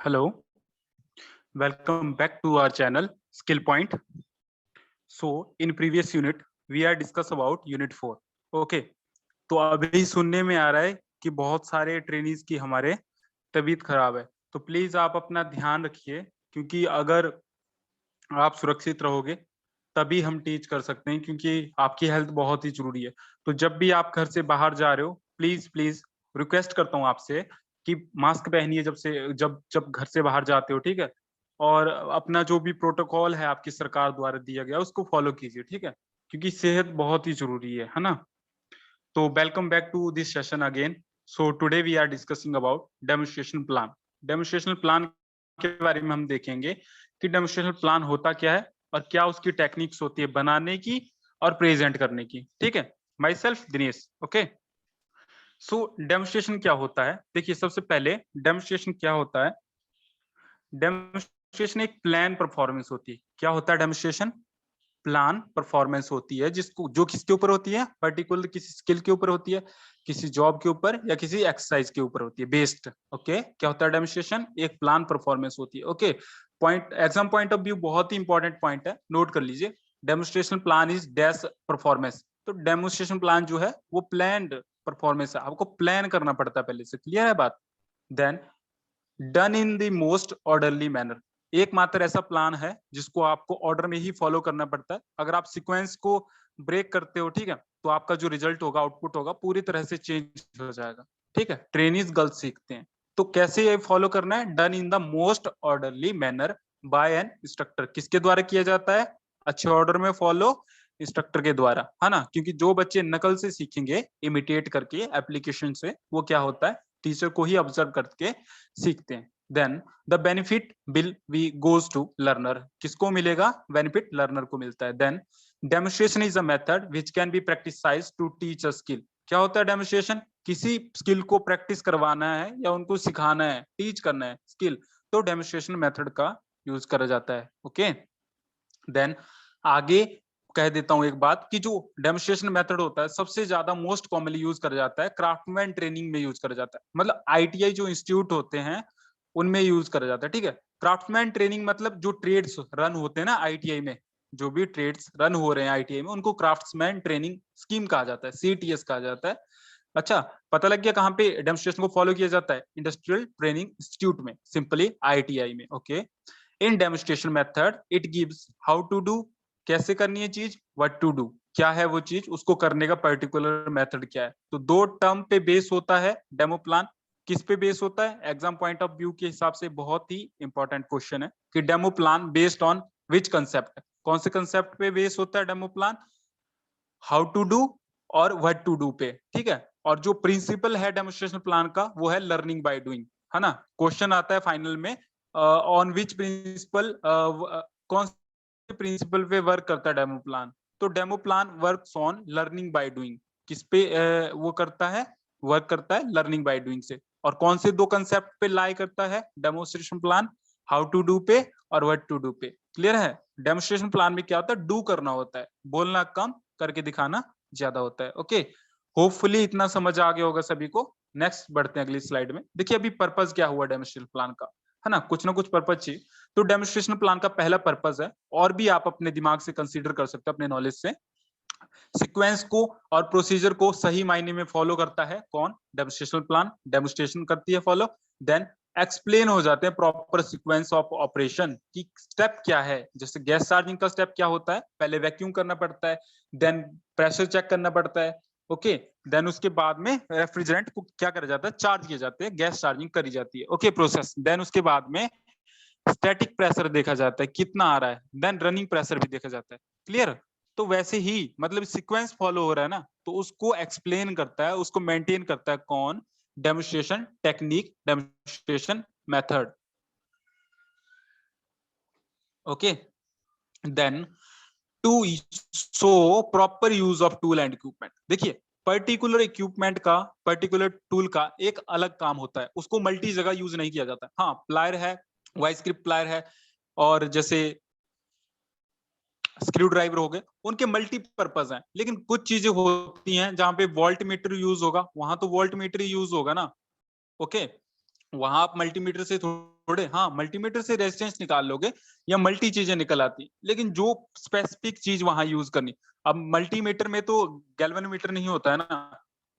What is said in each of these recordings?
Hello, welcome back to our channel Skill Point. So in previous unit we are discuss about unit 4. Okay, तो अभी सुनने में आ रहा है कि बहुत सारे ट्रेनीज की हमारे तबीयत खराब है, तो प्लीज आप अपना ध्यान रखिए, क्योंकि अगर आप सुरक्षित रहोगे तभी हम टीच कर सकते हैं, क्योंकि आपकी हेल्थ बहुत ही जरूरी है। तो जब भी आप घर से बाहर जा रहे हो, प्लीज प्लीज रिक्वेस्ट करता हूँ आपसे कि मास्क पहनिए जब से जब जब घर से बाहर जाते हो, ठीक है। और अपना जो भी प्रोटोकॉल है आपकी सरकार द्वारा दिया गया उसको फॉलो कीजिए, ठीक है, क्योंकि सेहत बहुत ही जरूरी है ना। तो welcome back to this session again. So today we are discussing about demonstration plan. Demonstration plan के बारे में हम देखेंगे कि डेमोन्स्ट्रेशन प्लान होता क्या है और क्या उसकी टेक्निक्स होती है बनाने की और प्रेजेंट करने की, ठीक है। My self Dinesh. Okay, so demonstration क्या होता है, देखिए सबसे पहले डेमोन्स्ट्रेशन क्या होता है। डेमोन्स्ट्रेशन एक प्लान परफॉर्मेंस होती है। क्या होता है डेमोन्स्ट्रेशन? प्लान परफॉर्मेंस होती है, जिसको जो किसके ऊपर होती है, पर्टिकुलर किसी स्किल के ऊपर होती है, किसी जॉब के ऊपर या किसी एक्सरसाइज के ऊपर होती है बेस्ड। ओके, क्या होता है डेमोन्स्ट्रेशन? एक प्लान परफॉर्मेंस होती है। Okay, point exam point of view बहुत ही इंपॉर्टेंट पॉइंट है, नोट कर लीजिए। Demonstration plan is dash performance. तो डेमोन्स्ट्रेशन प्लान जो है वो प्लान्ड परफॉर्मेंस है, आपको प्लान करना पड़ता है पहले से। क्लियर है बात? Then done in the most orderly manner. एकमात्र ऐसा प्लान है जिसको आपको ऑर्डर में ही फॉलो करना पड़ता है। अगर आप सीक्वेंस को ब्रेक करते हो, ठीक है, तो आपका जो रिजल्ट होगा, आउटपुट होगा, पूरी तरह से चेंज हो जाएगा, ठीक है। ट्रेनीज गलत सीखते हैं, तो कैसे ये फॉलो करना है? Done in the most orderly manner by an instructor. किसके द्वारा किया जाता है? अच्छे ऑर्डर में फॉलो इंस्ट्रक्टर के द्वारा, है ना। क्योंकि जो बच्चे नकल से सीखेंगे, इमिटेट करके एप्लीकेशन से, वो क्या होता है, टीचर को ही ऑब्जर्व करके सीखते हैं। Then the benefit will be goes to learner. किसको मिलेगा? बेनिफिट लर्नर को मिलता है। Then demonstration is a method which can be practicised to teach a skill. क्या होता है डेमोन्स्ट्रेशन? किसी स्किल को प्रैक्टिस करवाना है या उनको सिखाना है, टीच करना है स्किल, तो डेमोन्स्ट्रेशन मेथड का यूज करा जाता है। ओके, देन आगे कह देता हूं एक बात कि जो डेमोन्स्ट्रेशन मेथड होता है सबसे ज्यादा मोस्ट कॉमनली यूज करा जाता है क्राफ्टमैन ट्रेनिंग में यूज करा जाता है। मतलब आईटीआई जो इंस्टीट्यूट होते हैं उनमें यूज करा जाता है, ठीक है। क्राफ्टमैन ट्रेनिंग मतलब जो ट्रेड्स रन होते हैं ना आईटीआई में, जो भी ट्रेड्स रन हो रहे हैं आईटीआई में, उनको क्राफ्ट्समैन ट्रेनिंग स्कीम कहा जाता है, सीटीएस कहा जाता है। अच्छा, पता लग गया कहाँ पे डेमोन्स्ट्रेशन को फॉलो किया जाता है? इंडस्ट्रियल ट्रेनिंग इंस्टीट्यूट में, सिंपली आईटीआई में। Okay, in demonstration method it gives how to do, कैसे करनी है चीज, व्हाट टू डू, क्या है वो चीज, उसको करने का पर्टिकुलर मेथड क्या है। तो दो टर्म पे बेस होता है डेमो प्लान। किस पे बेस होता है? एग्जाम पॉइंट ऑफ व्यू के हिसाब से बहुत ही इंपॉर्टेंट क्वेश्चन है कि demo plan based on which concept. कौन से कंसेप्ट पे बेस होता है demo plan? How to do और व्हाट टू डू पे, ठीक है। और जो प्रिंसिपल है डेमोन्स्ट्रेशन प्लान का वो है लर्निंग बाय डूइंग, है ना। क्वेश्चन आता है फाइनल में, ऑन विच प्रिंसिपल, कौन से प्रिंसिपल पे वर्क करता है डेमो प्लान? तो demo plan works on learning by doing. किस पे वो करता है? वर्क करता है लर्निंग बाय डूइंग से। और कौन से दो कंसेप्ट पे लाई करता है demonstration plan? How to do पे और व्हाट टू डू पे। क्लियर है? डेमोन्स्ट्रेशन प्लान में क्या होता है? डू करना होता है, बोलना कम, करके दिखाना ज्यादा होता है। ओके, होपफुली इतना समझ आ गया होगा सभी को। नेक्स्ट बढ़ते हैं अगली स्लाइड में। देखिए अभी पर्पस क्या हुआ डेमोन्स्ट्रेशन प्लान का, है ना, कुछ ना कुछ पर्पस चाहिए। तो डेमोन्स्ट्रेशन प्लान का पहला पर्पस है, और भी आप अपने दिमाग से कंसीडर कर सकते हो अपने नॉलेज से, सीक्वेंस को और प्रोसीजर को सही मायने में फॉलो करता है कौन? Demonstration plan. डेमोन्स्ट्रेशन करती है फॉलो। देन एक्सप्लेन हो जाते हैं प्रॉपर सीक्वेंस ऑफ ऑपरेशन की स्टेप क्या है। जैसे गैस चार्जिंग का स्टेप क्या होता है? पहले वैक्यूम करना पड़ता है, देन प्रेशर चेक करना पड़ता है। ओके, देन उसके बाद में रेफ्रिजरेंट को क्या करा जाता है? चार्ज किए जाते हैं, गैस चार्जिंग करी जाती है। Okay, process. देन उसके बाद में स्टैटिक प्रेशर देखा जाता है कितना आ रहा है, देन रनिंग प्रेशर भी देखा जाता है। क्लियर? तो वैसे ही मतलब सीक्वेंस फॉलो हो रहा है ना, तो उसको एक्सप्लेन करता है, उसको मेंटेन करता है कौन? Demonstration technique, demonstration method. Okay, then to show proper use of tool and equipment. देखिए पर्टिकुलर इक्विपमेंट का, पर्टिकुलर टूल का एक अलग काम होता है, उसको मल्टी जगह यूज नहीं किया जाता। हाँ, प्लायर है, वाइस ग्रिप प्लायर है, और जैसे स्क्रू ड्राइवर हो गए, उनके मल्टीपर्पज हैं। लेकिन कुछ चीजें होती हैं जहां पे वोल्ट मीटर यूज होगा, वहां तो वोल्ट मीटर यूज होगा ना। ओके, वहां आप मल्टीमीटर से थोड़े, हाँ मल्टीमीटर से रेजिस्टेंस निकाल लोगे या मल्टी चीजें निकल आती, लेकिन जो स्पेसिफिक चीज वहां यूज करनी, अब मल्टीमीटर में तो गैल्वेनोमीटर नहीं होता है ना,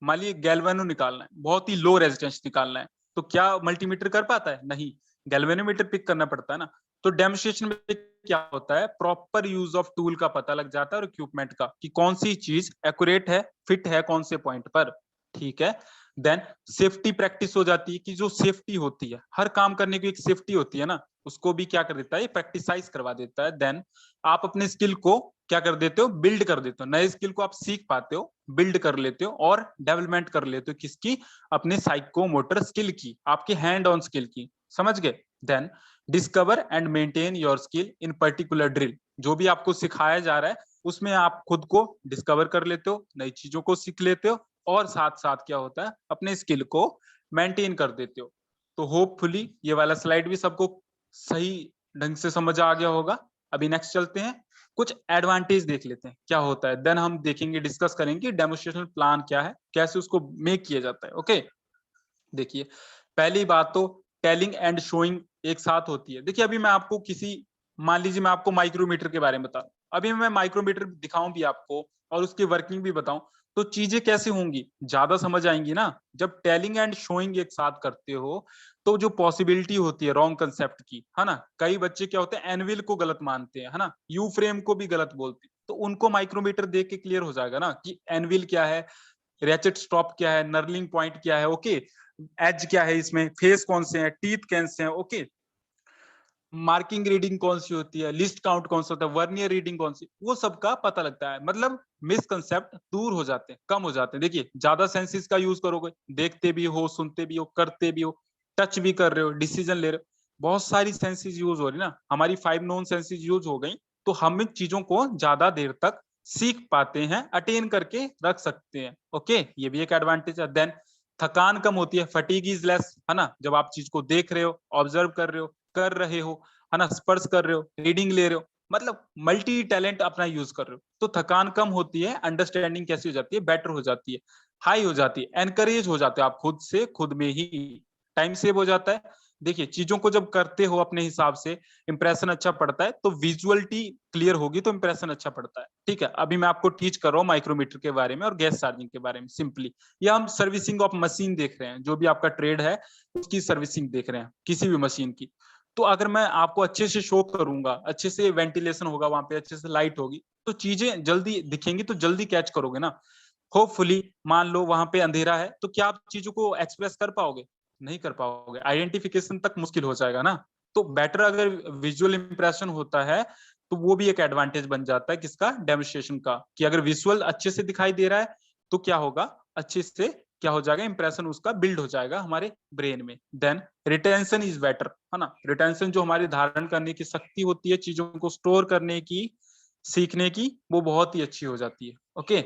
मान लीजिए गैल्वेनो निकालना है, बहुत ही लो रेजिस्टेंस निकालना है, तो क्या मल्टीमीटर कर पाता है? नहीं, गैल्वेनोमीटर पिक करना पड़ता है ना। तो डेमोन्स्ट्रेशन में क्या होता है, प्रॉपर यूज ऑफ टूल का पता लग जाता है और इक्विपमेंट का, कि कौन सी चीज एक्यूरेट है, फिट है कौन से पॉइंट पर, ठीक है। देन सेफ्टी प्रैक्टिस हो जाती है, कि जो सेफ्टी होती है, हर काम करने की एक सेफ्टी होती है ना, उसको भी क्या कर देता है, प्रैक्टिसाइज करवा देता है। देन आप अपने स्किल को क्या कर देते हो, बिल्ड कर देते हो, नए स्किल को आप सीख पाते हो, बिल्ड कर लेते हो और डेवलपमेंट कर लेते हो, किसकी, अपने साइकोमोटर स्किल की, आपके हैंड ऑन स्किल की, समझ गए। Then discover and maintain your skill in particular drill, जो भी आपको सिखाया जा रहा है उसमें आप खुद को डिस्कवर कर लेते हो, नई चीजों को सीख लेते हो, और साथ साथ क्या होता है, अपने स्किल को मेंटेन कर देते हो। तो होपफुली ये वाला स्लाइड भी सबको सही ढंग से समझ आ गया होगा। अभी नेक्स्ट चलते हैं, कुछ एडवांटेज देख लेते हैं क्या होता है, देन हम देखेंगे, डिस्कस करेंगे डेमोन्स्ट्रेशन प्लान क्या है, कैसे उसको मेक किया जाता है। ओके, देखिए पहली बात तो टेलिंग एंड शोइंग एक साथ होती है। देखिए अभी मैं आपको किसी, मान लीजिए मैं आपको माइक्रोमीटर के बारे में बता, अभी मैं माइक्रोमीटर दिखाऊं भी आपको और उसकी वर्किंग भी बताऊं, तो चीजें कैसे होंगी, ज्यादा समझ आएंगी ना। जब टेलिंग एंड शोइंग एक साथ करते हो तो जो पॉसिबिलिटी होती है रॉन्ग कंसेप्ट की, है ना, कई बच्चे क्या होते हैं, एनविल को गलत मानते हैं, है ना, यू फ्रेम को भी गलत बोलते हैं, तो उनको माइक्रोमीटर देख के क्लियर हो जाएगा ना कि एनविल क्या है, रेचेट स्टॉप क्या है, नर्लिंग पॉइंट क्या है, ओके, एज क्या है, इसमें फेस कौन से हैं, टीथ कैसे हैं, ओके, मार्किंग रीडिंग कौन सी होती है, लिस्ट काउंट कौन सा होता है, वर्नियर रीडिंग कौन सी, वो सबका पता लगता है, मतलब मिसकंसेप्ट दूर हो जाते हैं, कम हो जाते हैं। देखिए ज्यादा सेंसेस का यूज करोगे, देखते भी हो, सुनते भी हो, करते भी हो, टच भी कर रहे हो, डिसीजन ले रहे हो, बहुत सारी सेंसेस यूज हो रही ना, हमारी 5 नॉन सेंसेस यूज हो गई, तो हम इन चीजों को ज्यादा देर तक सीख पाते हैं, अटेन करके रख सकते हैं। ओके, ये भी एक एडवांटेज है। देन थकान कम होती है, फटीग इज लेस, है ना, जब आप चीज को देख रहे हो, ऑब्जर्व कर रहे हो, है ना, स्पर्श कर रहे हो, रीडिंग ले रहे हो, मतलब मल्टी टैलेंट अपना यूज कर रहे हो, तो थकान कम होती है, अंडरस्टैंडिंग कैसी हो जाती है, बेटर हो जाती है, हाई हो जाती है, एनकरेज हो जाते हो आप खुद से, खुद में ही टाइम सेव हो जाता है। देखिए चीजों को जब करते हो अपने हिसाब से, इंप्रेशन अच्छा पड़ता है, तो विजुअलिटी क्लियर होगी तो इंप्रेशन अच्छा पड़ता है। ठीक है, अभी मैं आपको टीच कर रहा हूँ माइक्रोमीटर के बारे में और गैस चार्जिंग के बारे में सिंपली, या हम सर्विसिंग ऑफ मशीन देख रहे हैं, जो भी आपका ट्रेड है उसकी सर्विसिंग देख रहे हैं, किसी भी मशीन की। तो अगर मैं आपको अच्छे से शो करूंगा, अच्छे से वेंटिलेशन होगा वहां पे, अच्छे से लाइट होगी, तो चीजें जल्दी दिखेंगी, तो जल्दी कैच करोगे ना। होपफुली मान लो वहां पे अंधेरा है, तो क्या आप चीजों को एक्सप्रेस कर पाओगे? नहीं कर पाओगे, आइडेंटिफिकेशन तक मुश्किल हो जाएगा ना। तो बेटर अगर विजुअल इंप्रेशन होता है, तो वो भी एक एडवांटेज बन जाता है किसका, डेमोन्स्ट्रेशन का, कि अगर विजुअल अच्छे से दिखाई दे रहा है तो क्या होगा, अच्छे से क्या हो जाएगा, इंप्रेशन उसका बिल्ड हो जाएगा हमारे ब्रेन में। देन रिटेंशन इज बेटर, है ना, रिटेंशन जो हमारी धारण करने की शक्ति होती है, चीजों को स्टोर करने की, सीखने की, वो बहुत ही अच्छी हो जाती है। ओके,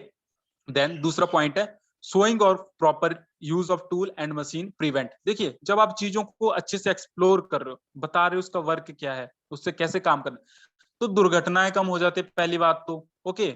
देन दूसरा पॉइंट है शोइंग और proper use of tool and machine prevent. देखिए जब आप चीजों को अच्छे से एक्सप्लोर कर रहे हो, बता रहे हो उसका वर्क क्या है, उससे कैसे काम करना, तो दुर्घटनाएं कम हो जाती है, पहली बात तो। ओके,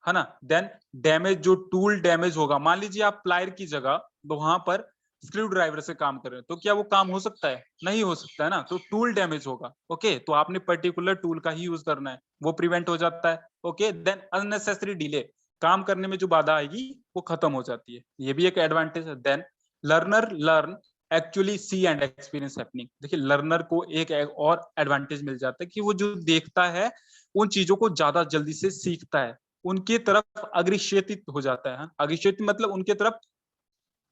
है ना। देन डैमेज, जो टूल डैमेज होगा, मान लीजिए आप प्लायर की जगह तो वहां पर स्क्रू ड्राइवर से काम कर रहे हो, तो क्या वो काम हो सकता है? नहीं हो सकता है ना, तो टूल डैमेज होगा। ओके, तो आपने पर्टिकुलर टूल का ही यूज करना है, वो प्रिवेंट हो जाता है। ओके, देन अननेसेसरी डिले, काम करने में जो बाधा आएगी वो खत्म हो जाती है, ये भी एक एडवांटेज है। Then learner learn actually see and experience happening. देखिए लर्नर को एक और एडवांटेज मिल जाता है कि वो जो देखता है उन चीजों को ज्यादा जल्दी से सीखता है, उनके तरफ अग्रषेपित हो जाता है। अग्रषेपित मतलब उनके तरफ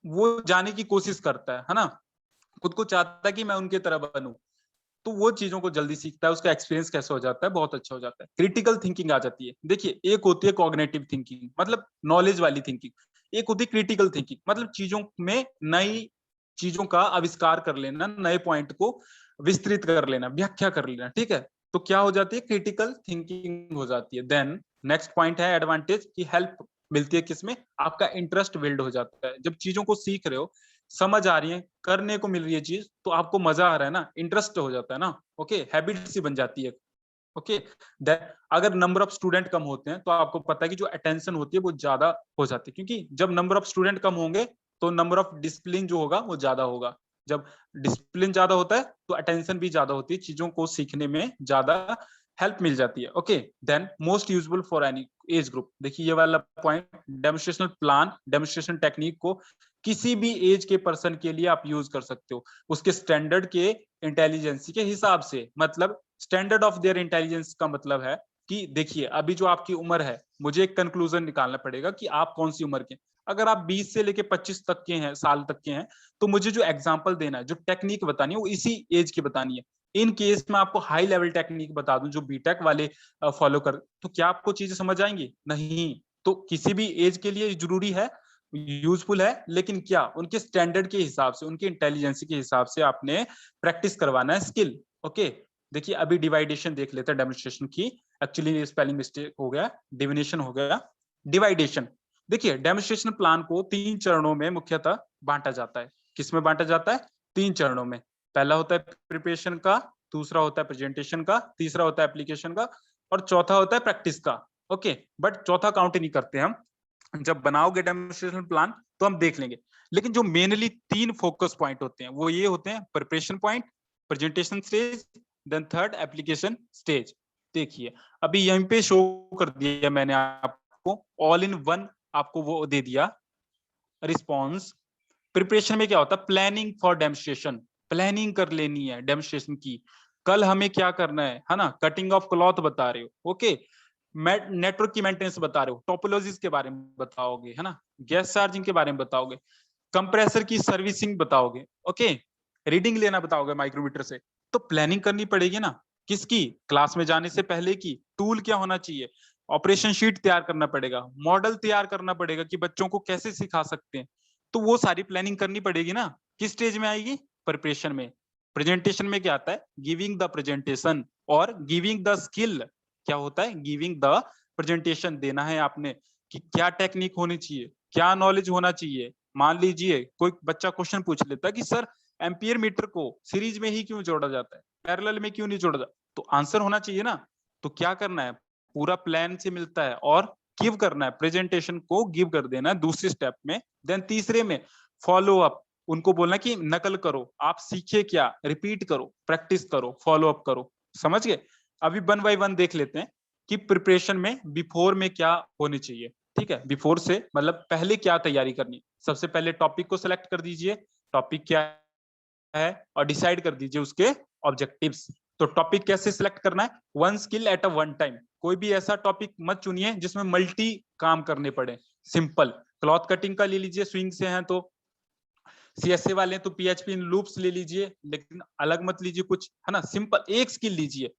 वो जाने की कोशिश करता है ना, खुद को चाहता है कि मैं उनके तरह बनूं, तो वो चीजों को जल्दी सीखता है, उसका एक्सपीरियंस कैसे हो जाता है, बहुत अच्छा हो जाता है। क्रिटिकल थिंकिंग आ जाती है। देखिए एक होती है कॉग्निटिव थिंकिंग, मतलब नॉलेज वाली थिंकिंग, एक होती है क्रिटिकल थिंकिंग, मतलब चीजों में नई चीजों का आविष्कार कर लेना, नए पॉइंट को विस्तृत कर लेना, व्याख्या कर लेना। ठीक है, तो क्या हो जाती है, क्रिटिकल थिंकिंग हो जाती है। देन नेक्स्ट पॉइंट है एडवांटेज की हेल्प मिलती है किसमें, आपका इंटरेस्ट बिल्ड हो जाता है। जब चीजों को सीख रहे हो, समझ आ रही है, करने को मिल रही है चीज, तो आपको मजा आ रहा है ना, इंटरेस्ट हो जाता है ना। ओके, हैबिट सी बन जाती है। ओके, देन अगर नंबर ऑफ स्टूडेंट कम होते हैं तो आपको पता है कि जो अटेंशन होती है वो ज्यादा हो जाती है, क्योंकि जब नंबर ऑफ स्टूडेंट कम होंगे तो नंबर ऑफ डिसिप्लिन जो होगा वो ज्यादा होगा। जब डिसिप्लिन ज्यादा होता है तो अटेंशन भी ज्यादा होती है, चीजों को सीखने में ज्यादा हेल्प मिल जाती है। Okay, then most useful for any age group. देखिए ये वाला point, demonstrational plan, demonstration technique को किसी भी एज के पर्सन के लिए आप यूज कर सकते हो, उसके स्टैंडर्ड के इंटेलिजेंसी के हिसाब से। मतलब स्टैंडर्ड ऑफ देयर इंटेलिजेंस का मतलब है कि देखिए अभी जो आपकी उम्र है, मुझे एक कंक्लूजन निकालना पड़ेगा कि आप कौन सी उम्र के। अगर आप 20 से लेके 25 तक के हैं, साल तक के हैं, तो मुझे जो एग्जाम्पल देना है, जो टेक्निक बतानी है, वो इसी एज की बतानी है। इन केस में आपको हाई लेवल टेक्निक बता दूं जो बीटेक वाले फॉलो कर, तो क्या आपको चीजें समझ आएंगी? नहीं। तो किसी भी एज के लिए जरूरी है, यूजफुल है, लेकिन क्या उनके स्टैंडर्ड के हिसाब से, उनके इंटेलिजेंसी के हिसाब से आपने प्रैक्टिस करवाना है स्किल। ओके, देखिए अभी डिवाइडेशन देख लेते हैं डेमोन्स्ट्रेशन की। एक्चुअली स्पेलिंग मिस्टेक हो गया, डिविनेशन हो गया, डिवाइडेशन। देखिए डेमोन्स्ट्रेशन प्लान को 3 चरणों में मुख्यतः बांटा जाता है। किसमें बांटा जाता है? 3 चरणों में। पहला होता है प्रिपरेशन का, दूसरा होता है प्रेजेंटेशन का, तीसरा होता है एप्लीकेशन का, और चौथा होता है प्रैक्टिस का। ओके, बट चौथा काउंट नहीं करते हम। जब बनाओगे डेमोन्स्ट्रेशन प्लान तो हम देख लेंगे, लेकिन जो मेनली 3 फोकस पॉइंट होते हैं वो ये होते हैं: preparation point, presentation stage, then third application stage. देखिए अभी यहीं पे शो कर दिया मैंने आपको, ऑल इन वन आपको वो दे दिया रिस्पॉन्स। प्रिपरेशन में क्या होता है? प्लानिंग फॉर डेमोन्स्ट्रेशन, प्लानिंग कर लेनी है डेमोन्स्ट्रेशन की, कल हमें क्या करना है ना। कटिंग ऑफ क्लॉथ बता रहे हो, ओके, नेटवर्क की मेंटेनेंस बता रहे हो, टोपोलॉजीज के बारे में बताओगे, है ना, गैस चार्जिंग के बारे में बताओगे, कंप्रेसर की सर्विसिंग बताओगे, ओके, रीडिंग लेना बताओगे माइक्रोमीटर से। तो प्लानिंग करनी पड़ेगी ना, किसकी? क्लास में जाने से पहले की। टूल क्या होना चाहिए? ऑपरेशन शीट तैयार करना पड़ेगा, मॉडल तैयार करना पड़ेगा कि बच्चों को कैसे सिखा सकते हैं। तो वो सारी प्लानिंग करनी पड़ेगी ना। किस स्टेज में आएगी? प्रिपरेशन में। प्रेजेंटेशन में क्या आता है? गिविंग द प्रेजेंटेशन और गिविंग द स्किल। क्या होता है? गिविंग द प्रेजेंटेशन, देना है आपने कि क्या टेक्निक होनी चाहिए, क्या नॉलेज होना चाहिए। मान लीजिए कोई बच्चा क्वेश्चन पूछ लेता है कि सर एम्पियर मीटर को सीरीज में ही क्यों जोड़ा जाता है, पैरेलल में क्यों नहीं जोड़ा जाता? तो आंसर होना चाहिए ना। तो क्या करना है? पूरा प्लान से मिलता है और गिव करना है, प्रेजेंटेशन को गिव कर देना है दूसरे स्टेप में। देन तीसरे में फॉलो अप, उनको बोलना कि नकल करो, आप सीखे क्या, रिपीट करो, प्रैक्टिस करो, फॉलो अप करो। समझ गए? अभी 1 बाय 1 देख लेते हैं कि प्रिपरेशन में बिफोर में क्या होनी चाहिए। ठीक है, बिफोर से मतलब पहले क्या तैयारी करनी। सबसे पहले टॉपिक को सिलेक्ट कर दीजिए, टॉपिक क्या है, और डिसाइड कर दीजिए उसके ऑब्जेक्टिव्स। तो टॉपिक कैसे सिलेक्ट करना है? One skill at a one time. कोई भी ऐसा टॉपिक मत चुनिए जिसमें मल्टी काम करने पड़े। सिंपल क्लॉथ कटिंग का ले लीजिए, स्विंग से हैं तो। सीएसए वाले हैं तो पीएचपी इन लूप्स ले लीजिए, लेकिन अलग मत लीजिए कुछ, है ना। सिंपल एक स्किल लीजिए।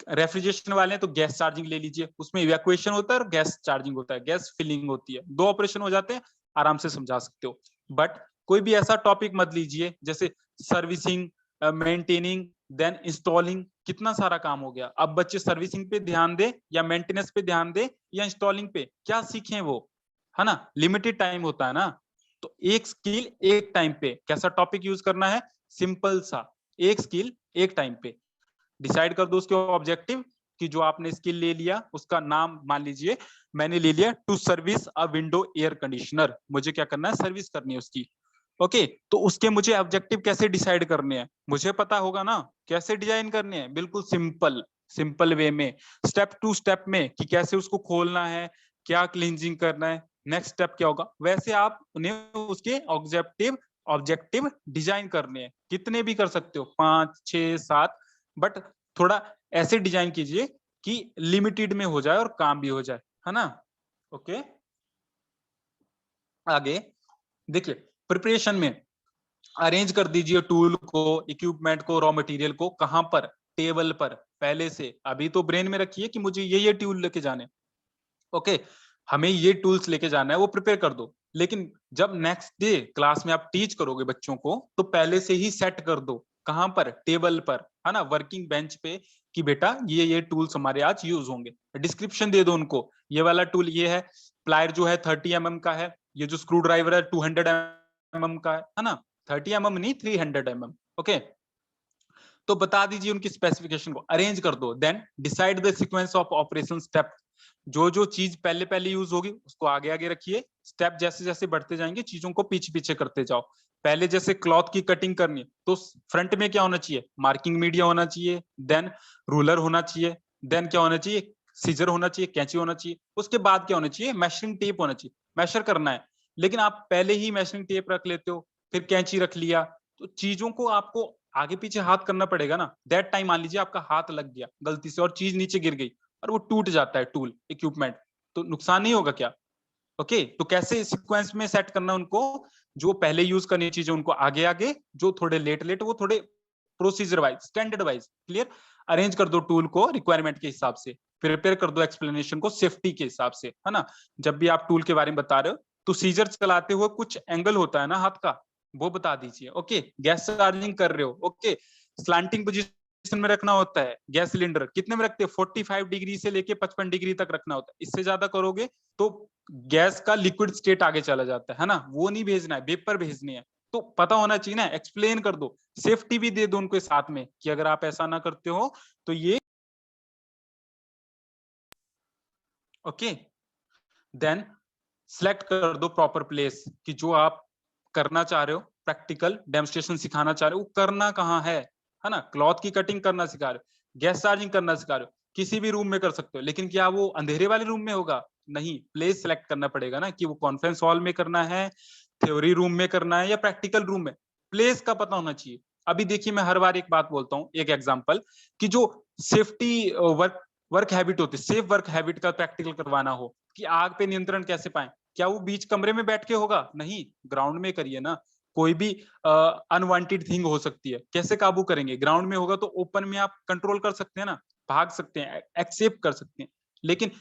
रेफ्रिजरेशन वाले हैं तो गैस चार्जिंग ले लीजिए, उसमें इवैक्यूएशन होता है और गैस चार्जिंग होता है, गैस फिलिंग होती है, 2 ऑपरेशन हो जाते हैं, आराम से समझा सकते हो। बट कोई भी ऐसा टॉपिक मत लीजिए जैसे सर्विसिंग, मेंटेनिंग, देन इंस्टॉलिंग। कितना सारा काम हो गया। अब बच्चे सर्विसिंग पे ध्यान दे या मेंटेनेंस पे ध्यान दे या इंस्टॉलिंग पे, क्या सीखें वो, है ना। लिमिटेड टाइम होता है ना। तो एक स्किल एक टाइम पे, कैसा टॉपिक यूज करना है? सिंपल सा, एक स्किल एक टाइम पे। डिसाइड कर दो उसके ऑब्जेक्टिव कि जो आपने स्किल ले लिया उसका नाम, मान लीजिए मैंने ले लिया to service a window air conditioner, मुझे क्या करना है? सर्विस करनी है उसकी। ओके, तो उसके मुझे ऑब्जेक्टिव कैसे डिसाइड करने हैं? मुझे पता होगा ना कैसे डिजाइन करने हैं। बिल्कुल सिंपल, सिंपल वे में, स्टेप टू स्टेप में, कि कैसे उसको खोलना है, क्या क्लींजिंग करना है, नेक्स्ट स्टेप क्या होगा, वैसे आप उन्हें उसके ऑब्जेक्टिव ऑब्जेक्टिव डिजाइन करने हैं। कितने भी कर सकते हो, 5 6 7, बट थोड़ा ऐसे डिजाइन कीजिए कि लिमिटेड में हो जाए और काम भी हो जाए, है ना। ओके, आगे देखिए प्रिपरेशन में अरेंज कर दीजिए टूल को, इक्विपमेंट को, रॉ मटेरियल को। कहां पर? टेबल पर पहले से। अभी तो ब्रेन में रखिए कि मुझे ये टूल लेके जाने, ओके, हमें ये टूल्स लेके जाना है, वो प्रिपेयर कर दो। लेकिन जब नेक्स्ट डे क्लास में आप टीच करोगे बच्चों को, तो पहले से ही सेट कर दो। कहां पर? टेबल पर, है ना, वर्किंग बेंच पे, कि बेटा ये टूल्स हमारे आज यूज होंगे। डिस्क्रिप्शन दे दो उनको, ये वाला टूल ये है, प्लायर जो है 30 mm का है, ये जो स्क्रू ड्राइवर है 200 mm का है ना। 30 mm नहीं, 300 mm। ओके, तो बता दीजिए उनकी स्पेसिफिकेशन को, अरेंज कर दो। Then decide the sequence of operation step. जो जो चीज पहले पहले यूज होगी उसको आगे आगे रखिए, स्टेप जैसे जैसे बढ़ते जाएंगे चीजों को पीछे पीछे करते जाओ। पहले जैसे क्लॉथ की कटिंग करनी है तो फ्रंट में क्या होना चाहिए, मार्किंग मीडिया होना चाहिए, देन रूलर होना चाहिए, देन क्या होना चाहिए, सीजर होना चाहिए, कैंची होना चाहिए, उसके बाद क्या होना चाहिए, मेशरिंग टेप होना चाहिए, मेशर करना है। लेकिन आप पहले ही मेशरिंग टेप रख लेते हो, फिर कैंची रख लिया, तो चीजों को आपको आगे पीछे हाथ करना पड़ेगा ना। दैट टाइम मान लीजिए आपका हाथ लग गया गलती से और चीज नीचे गिर गई और वो टूट जाता है टूल इक्विपमेंट, तो नुकसान नहीं होगा क्या? ओके, तो कैसे सीक्वेंस में सेट करना उनको, जो पहले यूज करनी चीजें उनको आगे आगे, जो थोड़े लेट लेट वो थोड़े procedure wise standard wise clear arrange कर दो टूल को रिक्वायरमेंट के हिसाब से, प्रिपेयर कर दो एक्सप्लेनेशन को सेफ्टी के हिसाब से, है ना। जब भी आप टूल के बारे में बता रहे हो तो सीजर चलाते हुए कुछ एंगल होता है ना हाथ का, वो बता दीजिए। ओके, गैस चार्जिंग कर रहे हो, ओके, स्लांटिंग पोजीशन में रखना होता है गैस सिलेंडर, कितने में रखते हैं, 45 डिग्री से लेके 55 डिग्री तक रखना होता है, इससे ज्यादा करोगे तो गैस का लिक्विड स्टेट आगे चला जाता है ना, वो नहीं भेजना है, वेपर भेजनी है। तो पता होना चाहिए ना, एक्सप्लेन कर दो, सेफ्टी भी दे दो उनको साथ में कि अगर आप ऐसा ना करते हो तो ये। ओके, देन सिलेक्ट कर दो प्रॉपर प्लेस कि जो आप करना चाह रहे हो, प्रैक्टिकल डेमोन्स्ट्रेशन सिखाना चाह रहे हो, वो करना कहाँ है ना। क्लॉथ की कटिंग करना सिखा रहे हो, गैस चार्जिंग करना सिखा रहे हो, किसी भी रूम में कर सकते हो, लेकिन क्या वो अंधेरे वाले रूम में होगा? नहीं, प्लेस सेलेक्ट करना पड़ेगा ना कि वो कॉन्फ्रेंस हॉल में करना है, थ्योरी रूम में करना है या प्रैक्टिकल रूम में, प्लेस का पता होना चाहिए। अभी देखिए मैं हर बार एक बात बोलता हूँ, एक एग्जांपल, कि जो सेफ्टी वर्क वर्क हैबिट होती है, सेफ वर्क हैबिट का प्रैक्टिकल करवाना हो कि आग पे नियंत्रण कैसे पाए, क्या वो बीच कमरे में बैठ के होगा? नहीं, ग्राउंड में करिए ना। कोई भी अनवांटेड थिंग हो सकती है, कैसे काबू करेंगे? ग्राउंड में होगा तो ओपन में आप कंट्रोल कर सकते हैं ना, भाग सकते हैं, एक्सेप्ट कर सकते हैं। लेकिन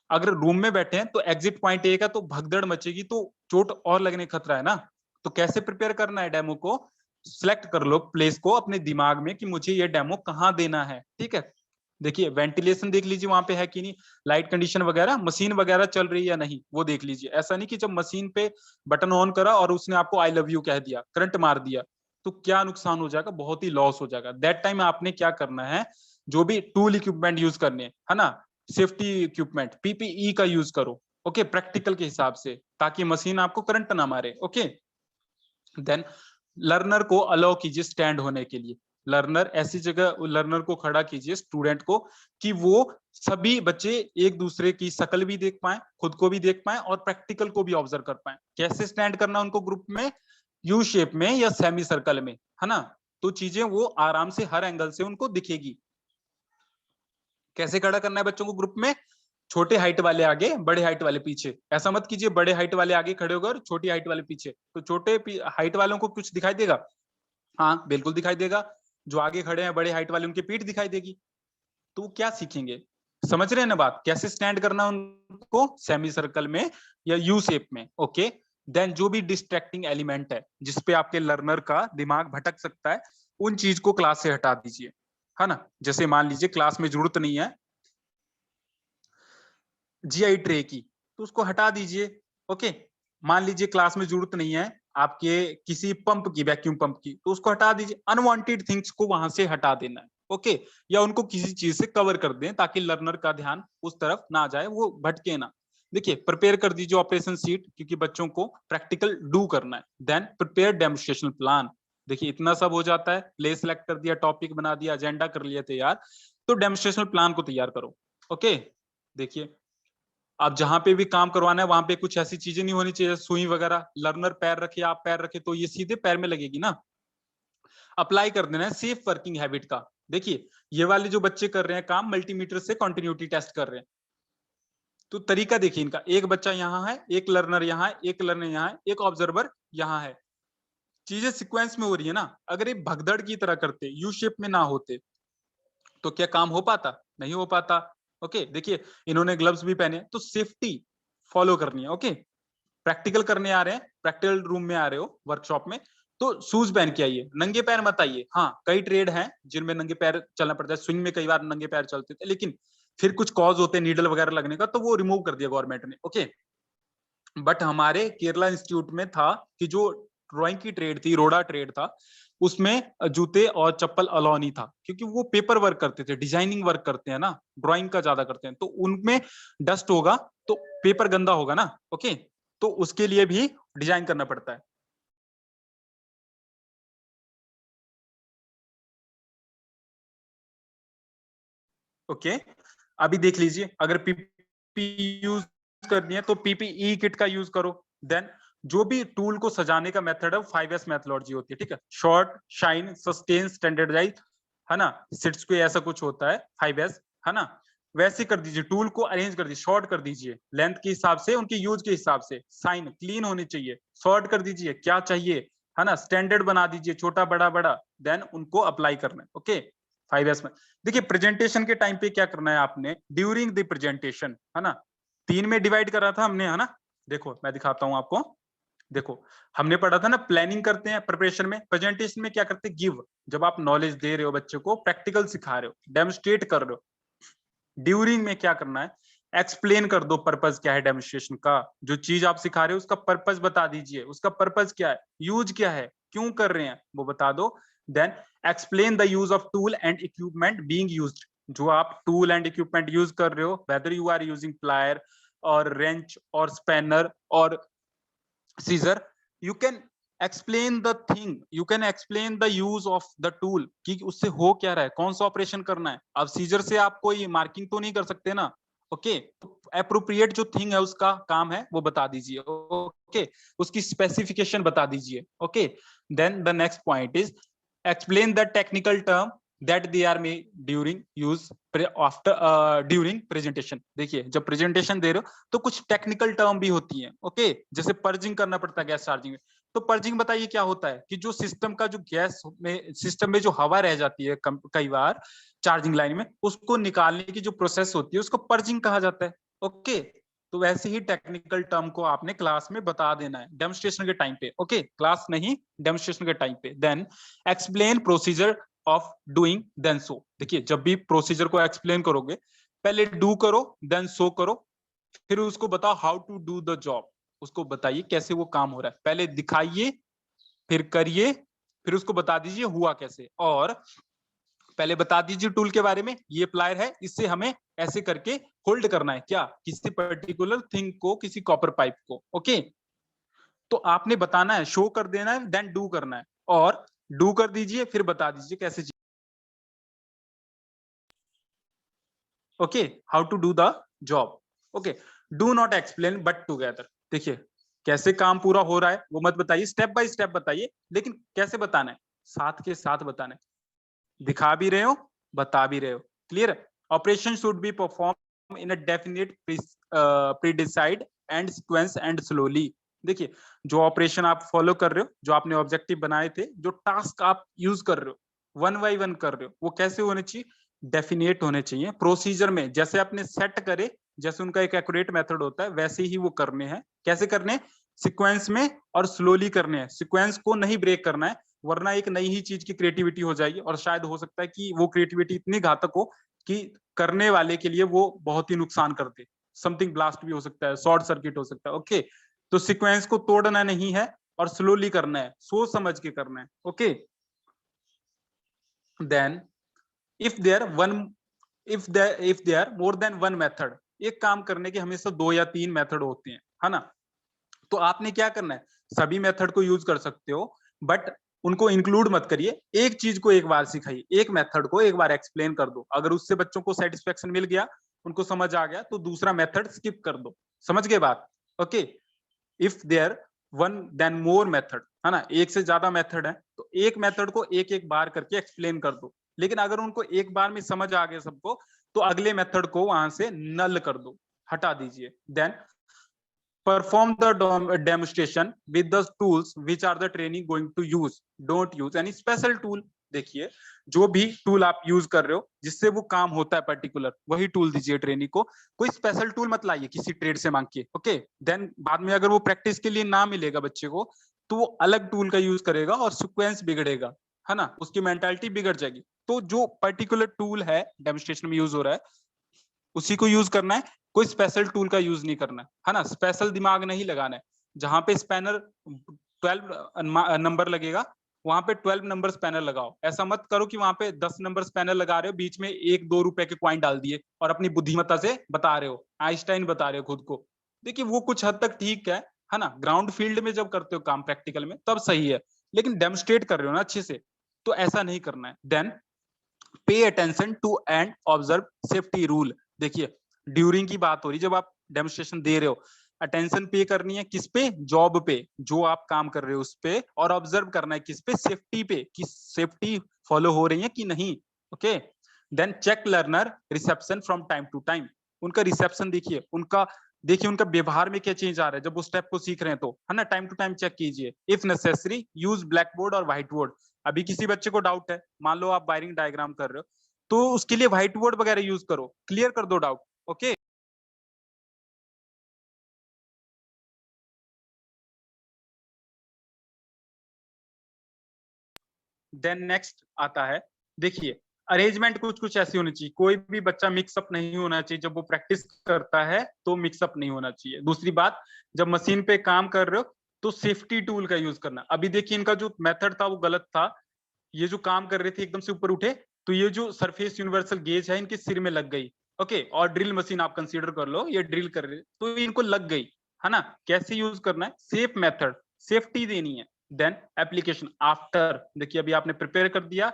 अगर रूम में बैठे हैं तो एग्जिट पॉइंट एक है तो भगदड़ मचेगी तो चोट और लगने खतरा है ना। तो कैसे प्रिपेयर करना है डेमो को, सिलेक्ट कर लो प्लेस को अपने दिमाग में कि मुझे ये डेमो कहाँ देना है, ठीक है। देखिए वेंटिलेशन देख लीजिए वहां पे है कि नहीं, लाइट कंडीशन वगैरह, मशीन वगैरह चल रही है या नहीं वो देख लीजिए। ऐसा नहीं कि जब मशीन पे बटन ऑन करा और उसने आपको आई लव यू कह दिया, करंट मार दिया, तो क्या नुकसान हो जाएगा, बहुत ही लॉस हो जाएगा। दैट टाइम आपने क्या करना है, जो भी टूल इक्विपमेंट यूज करने है ना, सेफ्टी इक्विपमेंट पीपीई का यूज करो, ओके, प्रैक्टिकल के हिसाब से, ताकि मशीन आपको करंट ना मारे। ओके, देन लर्नर को अलाउ कीजिए स्टैंड होने के लिए। लर्नर ऐसी जगह लर्नर को खड़ा कीजिए, स्टूडेंट को, कि वो सभी बच्चे एक दूसरे की शक्ल भी देख पाए, खुद को भी देख पाए और प्रैक्टिकल को भी ऑब्जर्व कर पाए। कैसे स्टैंड करना उनको ग्रुप में, यू शेप में या सेमी सर्कल में, है ना। तो चीजें वो आराम से हर एंगल से उनको दिखेगी। कैसे खड़ा करना है बच्चों को ग्रुप में, छोटे हाइट वाले आगे, बड़े हाइट वाले पीछे। ऐसा मत कीजिए बड़े हाइट वाले आगे खड़े होकर और छोटी हाइट वाले पीछे, तो छोटे हाइट वालों को कुछ दिखाई देगा? हाँ बिल्कुल दिखाई देगा। जो आगे खड़े हैं बड़े हाइट वाले, उनकी पीठ दिखाई देगी। तो वो क्या सीखेंगे? समझ रहे हैं ना बात, कैसे स्टैंड करना उनको, सेमी सर्कल में या यू शेप में। ओके, देन जो भी डिस्ट्रैक्टिंग एलिमेंट है जिसपे आपके लर्नर का दिमाग भटक सकता है, उन चीज को क्लास से हटा दीजिए, है ना। जैसे मान लीजिए क्लास में जरूरत नहीं है जीआई ट्रे की, तो उसको हटा दीजिए। ओके, मान लीजिए क्लास में जरूरत नहीं है आपके किसी पंप की, वैक्यूम पंप की, तो उसको हटा दीजिए। अनवांटेड थिंग्स को वहां से हटा देना है, ओके, या उनको किसी चीज से कवर कर दें ताकि लर्नर का ध्यान उस तरफ ना जाए, वो भटके ना। देखिए प्रिपेयर कर दीजिए ऑपरेशन सीट, क्योंकि बच्चों को प्रैक्टिकल डू करना है। Then prepare demonstration plan. देखिए इतना सब हो जाता है, प्लेस सेलेक्ट कर दिया, टॉपिक बना दिया, एजेंडा कर लिया तैयार, तो डेमोन्स्ट्रेशन प्लान को तैयार करो। ओके, देखिए आप जहां पे भी काम करवाना है वहां पे कुछ ऐसी चीजें नहीं होनी चाहिए, सुई वगैरह, लर्नर पैर रखे, आप पैर रखे तो ये सीधे पैर में लगेगी ना। अप्लाई कर देना है सेफ वर्किंग हैबिट का। देखिए ये वाले जो बच्चे कर रहे हैं काम, मल्टीमीटर से कंटिन्यूटी टेस्ट कर रहे हैं, तो तरीका देखिए इनका, एक बच्चा यहाँ है, एक लर्नर यहाँ है, एक लर्नर यहाँ है, एक ऑब्जर्वर यहाँ है, चीजें सिक्वेंस में हो रही है ना। अगर ये भगदड़ की तरह करते, यू शेप में ना होते, तो क्या काम हो पाता? नहीं हो पाता। ओके, देखिए इन्होंने ग्लव्स भी पहने, तो सेफ्टी फॉलो करनी है। ओके, प्रैक्टिकल करने आ रहे हैं, प्रैक्टिकल रूम में आ रहे हो वर्कशॉप में, तो शूज पहन के आइए, नंगे पैर मत आइए। हाँ कई ट्रेड हैं जिनमें नंगे पैर चलना पड़ता है, स्विंग में कई बार नंगे पैर चलते थे, लेकिन फिर कुछ कॉज होते हैं नीडल वगैरह लगने का, तो वो रिमूव कर दिया गवर्नमेंट ने। ओके, बट हमारे केरला इंस्टीट्यूट में था कि जो ड्राइंग की ट्रेड थी, रोड़ा ट्रेड था, उसमें जूते और चप्पल अलाउ नहीं था, क्योंकि वो पेपर वर्क करते थे, डिजाइनिंग वर्क करते हैं ना, ड्राइंग का ज्यादा करते हैं, तो उनमें डस्ट होगा तो पेपर गंदा होगा ना। ओके, तो उसके लिए भी डिजाइन करना पड़ता है। ओके, अभी देख लीजिए, अगर पीपी यूज करनी है तो पीपीई किट का यूज करो। देन जो भी टूल को सजाने का मेथड है 5S मेथोलॉजी होती है, ठीक है, शॉर्ट, शाइन, सस्टेन, स्टैंडर्डाइज, है ना, सिट्स को ऐसा कुछ होता है 5S, है ना, वैसे कर दीजिए, टूल को अरेंज कर दीजिए, शॉर्ट कर दीजिए लेंथ के हिसाब से, उनके यूज के हिसाब से, साइन क्लीन होनी चाहिए, शॉर्ट कर दीजिए क्या चाहिए, है ना, स्टैंडर्ड बना दीजिए, छोटा बड़ा बड़ा, देन उनको अप्लाई करना है। ओके, 5S में देखिए प्रेजेंटेशन के टाइम पे क्या करना है आपने, ड्यूरिंग द प्रेजेंटेशन, है ना, 3 में डिवाइड करा था हमने, है ना, देखो मैं दिखाता हूं आपको, देखो हमने पढ़ा था ना, प्लानिंग करते हैं प्रिपरेशन में, प्रेजेंटेशन में क्या करते हैं, गिव, जब आप नॉलेज दे रहे हो बच्चे को, प्रैक्टिकल सिखा रहे हो, डेमोस्ट्रेट कर रहे हो। ड्यूरिंग में क्या करना है, एक्सप्लेन कर दो पर्पस क्या है डेमोस्ट्रेशन का, जो चीज आप सिखा रहे हो उसका पर्पस बता दीजिए, उसका पर्पस क्या है, यूज क्या है, क्यों कर रहे हैं वो बता दो। Then explain the use of tool and equipment being used, जो आप टूल एंड इक्विपमेंट यूज कर रहे हो, whether you are using plier और रेंच और स्पैनर और scissor, you can explain the thing, you can explain the use of the tool, कि उससे हो क्या रहा है, कौन सा ऑपरेशन करना है। अब सीजर से आप कोई मार्किंग तो नहीं कर सकते ना। ओके, अप्रोप्रिएट जो थिंग है उसका काम है वो बता दीजिए। ओके, उसकी स्पेसिफिकेशन बता दीजिए। Okay, then the next point is explain the technical term that they are made during use after during presentation. देखिए जब प्रेजेंटेशन दे रहे हो तो कुछ टेक्निकल टर्म भी होती है। ओके, जैसे पर्जिंग करना पड़ता है गैस चार्जिंग में, तो पर्जिंग बताइए क्या होता है, कि जो सिस्टम का जो गैस में, सिस्टम में जो हवा रह जाती है कई बार चार्जिंग लाइन में, उसको निकालने की जो प्रोसेस होती है उसको पर्जिंग कहा जाता है। ओके, तो वैसे ही टेक्निकल टर्म को आपने क्लास में बता देना है डेमोस्ट्रेशन के टाइम पे। ओके, क्लास नहीं, डेमोस्ट्रेशन के टाइम पे। Then explain procedure of doing then so. देखिए जब भी प्रोसीजर को एक्सप्लेन करोगे, पहले डू करो, देन सो करो, फिर उसको बताओ how to do the job, उसको बताइए कैसे वो काम हो रहा है, पहले दिखाइए, फिर करिए, फिर उसको बता दीजिए हुआ कैसे, और पहले बता दीजिए टूल के बारे में, ये प्लायर है, इससे हमें ऐसे करके होल्ड करना है, क्या, किसी पर्टिकुलर थिंग को, किसी कॉपर पाइप को। ओके, तो आपने बताना है, शो कर देना है, देन डू करना है, और डू कर दीजिए फिर बता दीजिए कैसे। Okay, how to do the job. Okay, do not explain but together. देखिए कैसे काम पूरा हो रहा है वो मत बताइए, स्टेप बाय स्टेप बताइए, लेकिन कैसे बताना है, साथ के साथ बताना है, दिखा भी रहे हो, बता भी रहे हो। Clear, operation should be perform in a definite predecide and sequence and slowly. देखिए जो ऑपरेशन आप फॉलो कर रहे हो, जो आपने ऑब्जेक्टिव बनाए थे, जो टास्क आप यूज कर रहे हो, वन बाई वन कर रहे हो, वो कैसे होने चाहिए, डेफिनेट होने चाहिए, प्रोसीजर में जैसे आपने सेट करे, जैसे उनका एक एक्यूरेट मेथड होता है वैसे ही वो करने हैं। कैसे करने हैं, सीक्वेंस में और स्लोली करने हैं, सीक्वेंस को नहीं ब्रेक करना है, वरना एक नई ही चीज की क्रिएटिविटी हो जाएगी, और शायद हो सकता है कि वो क्रिएटिविटी इतनी घातक हो कि करने वाले के लिए वो बहुत ही नुकसान कर दे, समथिंग ब्लास्ट भी हो सकता है, शॉर्ट सर्किट हो सकता है। ओके, तो सीक्वेंस को तोड़ना नहीं है और स्लोली करना है, सोच समझ के करना है। Okay, then if there one if there more than one method, एक काम करने के हमेशा 2 या 3 मेथड होते हैं, है ना, तो आपने क्या करना है, सभी मेथड को यूज कर सकते हो, बट उनको इंक्लूड मत करिए, एक चीज को एक बार सिखाइए, एक मेथड को एक बार एक्सप्लेन कर दो, अगर उससे बच्चों को सेटिस्फेक्शन मिल गया, उनको समझ आ गया, तो दूसरा मेथड स्किप कर दो। समझ गए बात। Okay, if there one than more method, है ना, एक से ज्यादा मेथड है तो एक मेथड को एक एक बार करके एक्सप्लेन कर दो, लेकिन अगर उनको एक बार में समझ आ गया सबको, तो अगले मेथड को वहां से नल कर दो, हटा दीजिए। देन perform the demonstration with the tools which are the training going to use, don't use any special tool। देखिए जो भी टूल आप यूज कर रहे हो जिससे वो काम होता है पर्टिकुलर, वही टूल दीजिए ट्रेनिंग को, कोई स्पेशल टूल मत लाइए किसी ट्रेड से मांग के। ओके, देन बाद में अगर वो प्रैक्टिस के लिए ना मिलेगा बच्चे को, तो वो अलग टूल का यूज करेगा और सीक्वेंस बिगड़ेगा, है ना, उसकी मेंटालिटी बिगड़ जाएगी। तो जो पर्टिकुलर टूल है डेमोन्स्ट्रेशन में यूज हो रहा है उसी को यूज करना है, कोई स्पेशल टूल का यूज नहीं करना है ना, स्पेशल दिमाग नहीं लगाना है। जहां पे स्पैनर 12 नंबर लगेगा वहां पे 12 नंबर्स पैनल लगाओ। ऐसा मत करो कि वहां पे 10 नंबर्स पैनल लगा रहे हो, बीच में 1-2 रुपए के कॉइन डाल दिए और अपनी बुद्धिमत्ता से बता रहे हो, आइंस्टाइन बता रहे हो खुद को। देखिए वो कुछ हद तक ठीक है ना, ग्राउंड फील्ड में जब करते हो काम प्रैक्टिकल में तब सही है, लेकिन डेमोस्ट्रेट कर रहे हो ना अच्छे से, तो ऐसा नहीं करना है। Then pay attention to and observe safety rule. देखिए ड्यूरिंग की बात हो रही, जब आप डेमोस्ट्रेशन दे रहे हो, अटेंशन पे करनी है किस पे, जॉब पे, जो आप काम कर रहे हो उस पे, और ऑब्जर्व करना है किस पे, सेफ्टी पे, कि सेफ्टी फॉलो हो रही है कि नहीं। Okay, then check learner reception from time to time. उनका रिसेप्शन देखिए उनका व्यवहार में क्या चेंज आ रहा है जब वो स्टेप को सीख रहे हैं, तो है ना, टाइम टू टाइम चेक कीजिए। If necessary use black board और व्हाइट बोर्ड। अभी किसी बच्चे को डाउट है, मान लो आप वायरिंग डायग्राम कर रहे हो, तो उसके लिए व्हाइट बोर्ड वगैरह यूज करो, क्लियर कर दो डाउट। ओके, देन नेक्स्ट आता है, देखिए अरेंजमेंट कुछ कुछ ऐसी होनी चाहिए, कोई भी बच्चा मिक्सअप नहीं होना चाहिए, जब वो प्रैक्टिस करता है तो मिक्सअप नहीं होना चाहिए। दूसरी बात, जब मशीन पे काम कर रहे हो तो सेफ्टी टूल का यूज करना। अभी देखिए इनका जो मेथड था वो गलत था, ये जो काम कर रहे थे एकदम से ऊपर उठे, तो ये जो सरफेस यूनिवर्सल गेज है इनके सिर में लग गई। ओके, और ड्रिल मशीन आप कंसीडर कर लो, ये ड्रिल कर रहे तो इनको लग गई, है ना। कैसे यूज करना है, सेफ मेथड, सेफ्टी देनी है। देन एप्लीकेशन आफ्टर, देखिए अभी आपने प्रिपेयर कर दिया,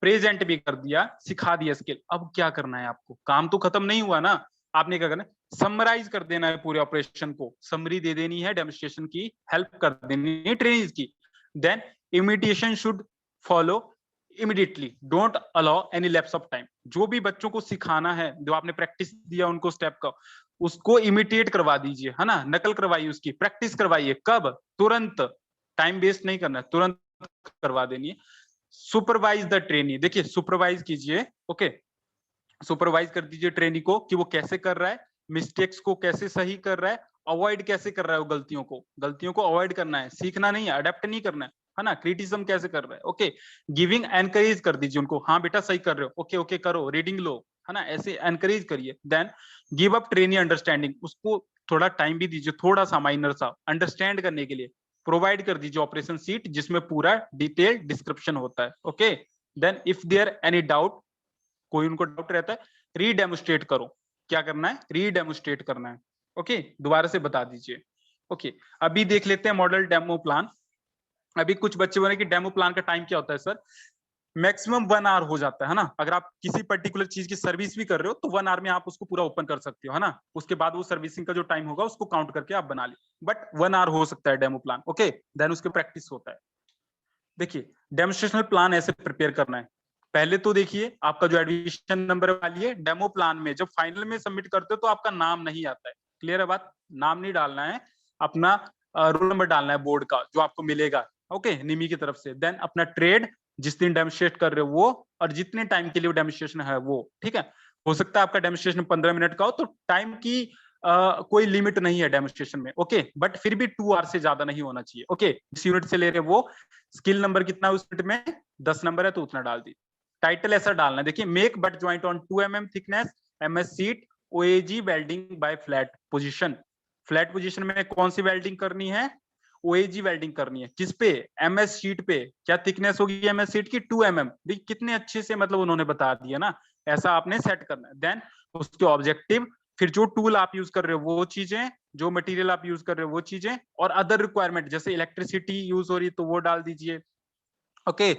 प्रेजेंट भी कर दिया, सिखा दिया स्किल, अब क्या करना है आपको, काम तो खत्म नहीं हुआ ना। आपने क्या करना है, समराइज कर देना है पूरे ऑपरेशन को, समरी दे देनी है, डेमोन्स्ट्रेशन की हेल्प कर देनी है ट्रेनिंग की। Then imitation should follow immediately, don't allow any lapse of time. जो भी बच्चों को सिखाना है, जो आपने प्रैक्टिस दिया उनको स्टेप का, उसको इमिटेट करवा दीजिए, है ना, नकल करवाइए, उसकी प्रैक्टिस करवाइए। कब, तुरंत, टाइम वेस्ट नहीं करना है, तुरंत करवा देनी है। सुपरवाइज द ट्रेनी, देखिए सुपरवाइज कीजिए। ओके, सुपरवाइज कर दीजिए ट्रेनी को कि वो कैसे कर रहा है, मिस्टेक्स को कैसे सही कर रहा है, अवॉइड कैसे कर रहा है वो गलतियों को अवॉइड करना है, सीखना नहीं है, अडेप्ट नहीं करना है ना, क्रिटिसिज्म कैसे कर रहा है। ओके, गिविंग एनकरेज कर दीजिए उनको, हाँ बेटा सही कर रहे हो, ओके ओके करो, रीडिंग लो, है ना, ऐसे एनकरेज करिए। Then give up trainee understanding, उसको थोड़ा टाइम भी दीजिए, थोड़ा सा माइनर सा अंडरस्टैंड करने के लिए। प्रोवाइड कर दीजिए ऑपरेशन सीट जिसमें पूरा डिटेल डिस्क्रिप्शन होता है। Okay, then if there any doubt, कोई उनको डाउट रहता है, रीडेमोस्ट्रेट करो, क्या करना है, रीडेमोस्ट्रेट करना है। ओके, दोबारा से बता दीजिए। ओके, अभी देख लेते हैं मॉडल डेमो प्लान। अभी कुछ बच्चे बोले कि डेमो प्लान का टाइम क्या होता है सर, मैक्सिमम 1 आवर हो जाता है ना, अगर आप किसी पर्टिकुलर चीज की सर्विस भी कर रहे हो तो 1 आवर में आप उसको पूरा ओपन कर सकते हो, है ना, उसके बाद वो सर्विसिंग का जो टाइम होगा उसको काउंट करके आप बना लीजिए, बट 1 आवर हो सकता है डेमो प्लान। ओके, देन उसके प्रैक्टिस होता है। देखिए डेमोस्ट्रेशनल प्लान ऐसे प्रिपेयर करना है, पहले तो देखिए आपका जो एडमिशन नंबर वाली है, डेमो प्लान में जब फाइनल में सबमिट करते हो तो आपका नाम नहीं आता है, क्लियर है बात, नाम नहीं डालना है, अपना रोल नंबर डालना है बोर्ड का जो आपको मिलेगा। ओके, निमी की तरफ से। देन अपना ट्रेड, जिस दिन डेमोस्ट्रेट कर रहे हो वो, और जितने टाइम के लिए वो डेमोस्ट्रेशन है वो, ठीक है। हो सकता है आपका डेमोस्ट्रेशन 15 मिनट का हो, तो टाइम की कोई लिमिट नहीं है डेमोस्ट्रेशन में। ओके, बट फिर भी 2 आवर से ज्यादा नहीं होना चाहिए। ओके, जिस यूनिट से ले रहे वो, स्किल नंबर कितना है उस यूनिट में, 10 नंबर है तो उतना डाल दी। टाइटल ऐसा डालना है, देखिए make butt joint on 2 mm thickness, MS sheet, OAG welding by flat position. Flat position में कौन सी वेल्डिंग करनी है, OAG वेल्डिंग करनी है, किस पे, MS शीट पे। क्या थिकनेस होगी MS शीट की, 2 mm। देखिए कितने अच्छे से मतलब उन्होंने बता दिया ना, ऐसा आपने सेट करना है। देन उसके ऑब्जेक्टिव, फिर जो टूल आप यूज कर रहे हो वो चीजें, जो मटेरियल आप यूज कर रहे हो वो चीजें, और अदर रिक्वायरमेंट जैसे इलेक्ट्रिसिटी यूज हो रही है तो वो डाल दीजिए। ओके,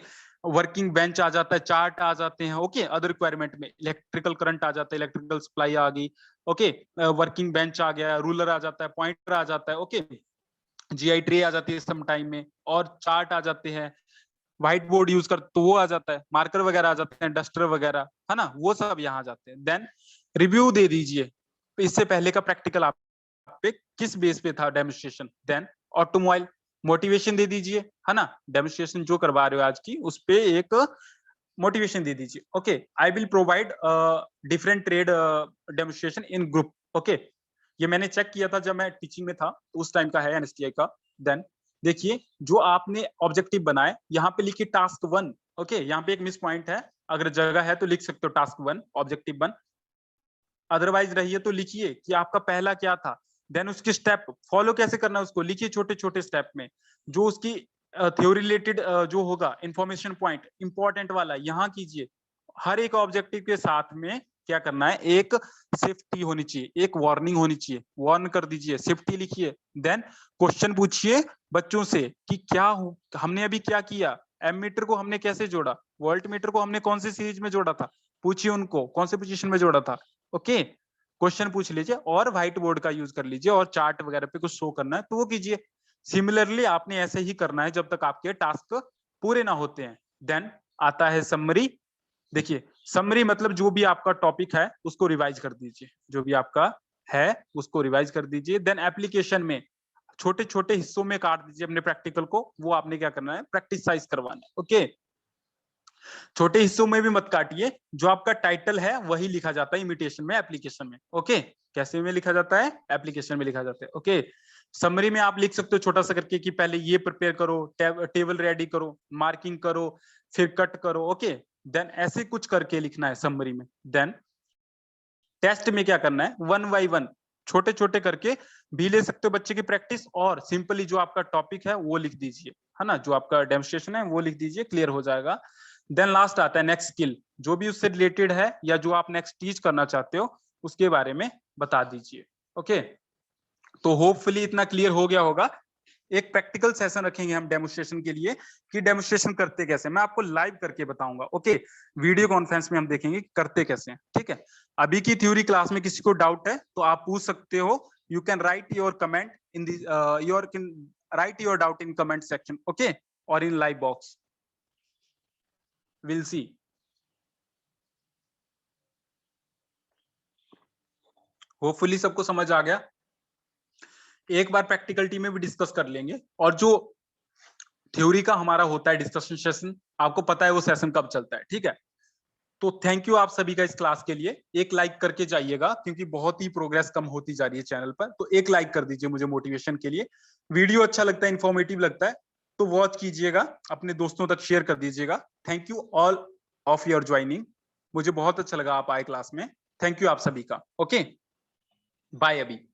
वर्किंग बेंच आ जाता है, चार्ट आ जाते हैं। ओके, अदर रिक्वायरमेंट में इलेक्ट्रिकल करंट आ जाता है, इलेक्ट्रिकल सप्लाई आ गई। ओके, वर्किंग बेंच आ गया, रूलर आ जाता है, पॉइंटर आ जाता है। ओके, GI ट्रे आ जाती है सम टाइम में, और चार्ट आ जाते हैं, व्हाइट बोर्ड यूज कर तो वो आ जाता है, मार्कर वगैरह आ जाते हैं, डस्टर वगैरह, है ना, वो सब यहाँ आ जाते हैं। देन रिव्यू दे दीजिए, इससे पहले का प्रैक्टिकल आप पे किस बेस पे था डेमोन्स्ट्रेशन। देन ऑटोमोबाइल, मोटिवेशन दे दीजिए, है ना, डेमोन्स्ट्रेशन जो करवा रहे हो आज की उस पे एक मोटिवेशन दे दीजिए। Okay, I will provide different trade demonstration in group. Okay, ये मैंने चेक किया था जब मैं टीचिंग में था, उस टाइम का है NSTI का। देन देखिए जो आपने ऑब्जेक्टिव बनाए, यहाँ पे लिखिए टास्क 1। ओके, यहाँ पे एक मिस पॉइंट है, अगर जगह है तो लिख सकते हो टास्क 1 ऑब्जेक्टिव 1, अदरवाइज रहिए तो लिखिए कि आपका पहला क्या था। देन उसके स्टेप फॉलो कैसे करना है उसको लिखिए छोटे छोटे स्टेप में, जो उसकी थ्योरी रिलेटेड जो होगा इंफॉर्मेशन पॉइंट इंपॉर्टेंट वाला यहाँ कीजिए। हर एक ऑब्जेक्टिव के साथ में क्या करना है, एक सेफ्टी होनी चाहिए, एक वार्निंग होनी चाहिए, वार्न कर दीजिए, सेफ्टी लिखिए। देन क्वेश्चन पूछिए बच्चों से कि क्या हमने अभी क्या किया, एमीटर को हमने कैसे जोड़ा, वोल्ट मीटर को हमने कौन सी सीरीज में जोड़ा था, पूछिए उनको कौन से पोजीशन में जोड़ा था। ओके, क्वेश्चन पूछ लीजिए और व्हाइट बोर्ड का यूज कर लीजिए और चार्ट वगैरह पे कुछ शो करना है तो वो कीजिए। सिमिलरली आपने ऐसे ही करना है जब तक आपके टास्क पूरे ना होते हैं। देन आता है समरी। देखिए समरी मतलब जो भी आपका टॉपिक है उसको रिवाइज कर दीजिए, जो भी आपका है उसको रिवाइज कर दीजिए। देन एप्लीकेशन में छोटे छोटे हिस्सों में काट दीजिए अपने प्रैक्टिकल को, वो आपने क्या करना है, प्रैक्टिसाइज करवाना है। ओके, छोटे हिस्सों में भी मत काटिए, जो आपका टाइटल है वही लिखा जाता है इमिटेशन में, एप्लीकेशन में। ओके, कैसे में लिखा जाता है, एप्लीकेशन में लिखा जाता है। ओके, समरी में आप लिख सकते हो छोटा सा करके कि पहले ये प्रिपेयर करो, टेबल रेडी करो, मार्किंग करो, फिर कट करो। ओके, देन ऐसे कुछ करके लिखना है समरी में। देन टेस्ट में क्या करना है, 1 बाय 1 छोटे छोटे करके भी ले सकते हो बच्चे की प्रैक्टिस, और सिंपली जो आपका टॉपिक है वो लिख दीजिए, है ना, जो आपका डेमोन्स्ट्रेशन है वो लिख दीजिए, क्लियर हो जाएगा। देन लास्ट आता है नेक्स्ट स्किल, जो भी उससे रिलेटेड है या जो आप नेक्स्ट टीच करना चाहते हो उसके बारे में बता दीजिए। ओके, तो होपफुली इतना क्लियर हो गया होगा। एक प्रैक्टिकल सेशन रखेंगे हम डेमोन्स्ट्रेशन के लिए कि डेमोन्स्ट्रेशन करते कैसे, मैं आपको लाइव करके बताऊंगा। ओके, वीडियो कॉन्फ्रेंस में हम देखेंगे करते कैसे हैं। ठीक है, अभी की थ्योरी क्लास में किसी को डाउट है तो आप पूछ सकते हो, you can write your comment in the your write your doubt in comment section. Okay, और in live box, will see. Hopefully सबको समझ आ गया। एक बार प्रैक्टिकल टीम में भी डिस्कस कर लेंगे, और जो थ्योरी का हमारा होता है डिस्कशन सेशन, आपको पता है वो सेशन कब चलता है। ठीक है, तो थैंक यू आप सभी का इस क्लास के लिए। एक लाइक करके जाइएगा क्योंकि बहुत ही प्रोग्रेस कम होती जा रही है चैनल पर, तो एक लाइक कर दीजिए मुझे मोटिवेशन के लिए। वीडियो अच्छा लगता है, इंफॉर्मेटिव लगता है तो वॉच कीजिएगा, अपने दोस्तों तक शेयर कर दीजिएगा। Thank you all of your joining, मुझे बहुत अच्छा लगा आप आए क्लास में। थैंक यू आप सभी का। ओके, बाय अभी।